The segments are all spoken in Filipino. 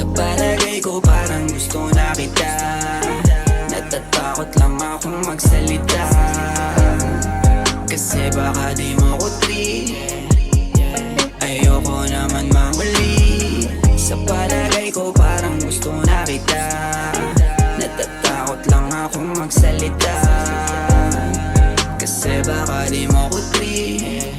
Sa palagay ko parang gusto na kita, natatakot lang akong magsalita, kasi baka di mo ko treat. Ayoko naman mahuli. Sa palagay ko parang gusto na kita, natatakot lang akong magsalita, kasi baka di mo ko treat.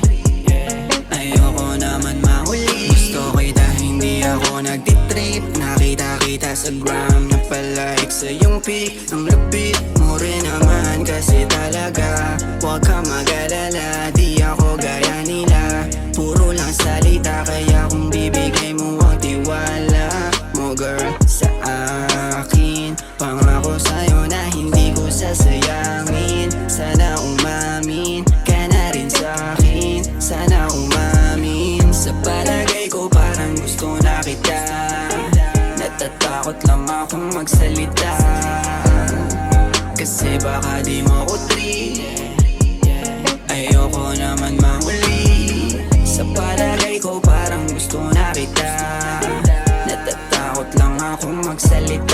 Ayoko naman mahuli. Gusto kita, hindi ako nagtitrip. Nakita kita sa gram, napalike sa iyong pic. Ang lapit mo rin naman kasi talaga. Huwag ka mag-alala, di ako gaya nila. Puro lang salita, kaya kung bibigay mo ang tiwala mo girl sa akin, pangako sa'yo na hindi ko sasayangin. Sana umamin ka na rin sa'kin, sana umamin. Sa palagay ko parang gusto na kita, natatakot lang akong magsalita, kasi baka di mo ko treat. Ayoko naman mahuli. Sa palagay ko parang gusto na kita, natatakot lang akong magsalita,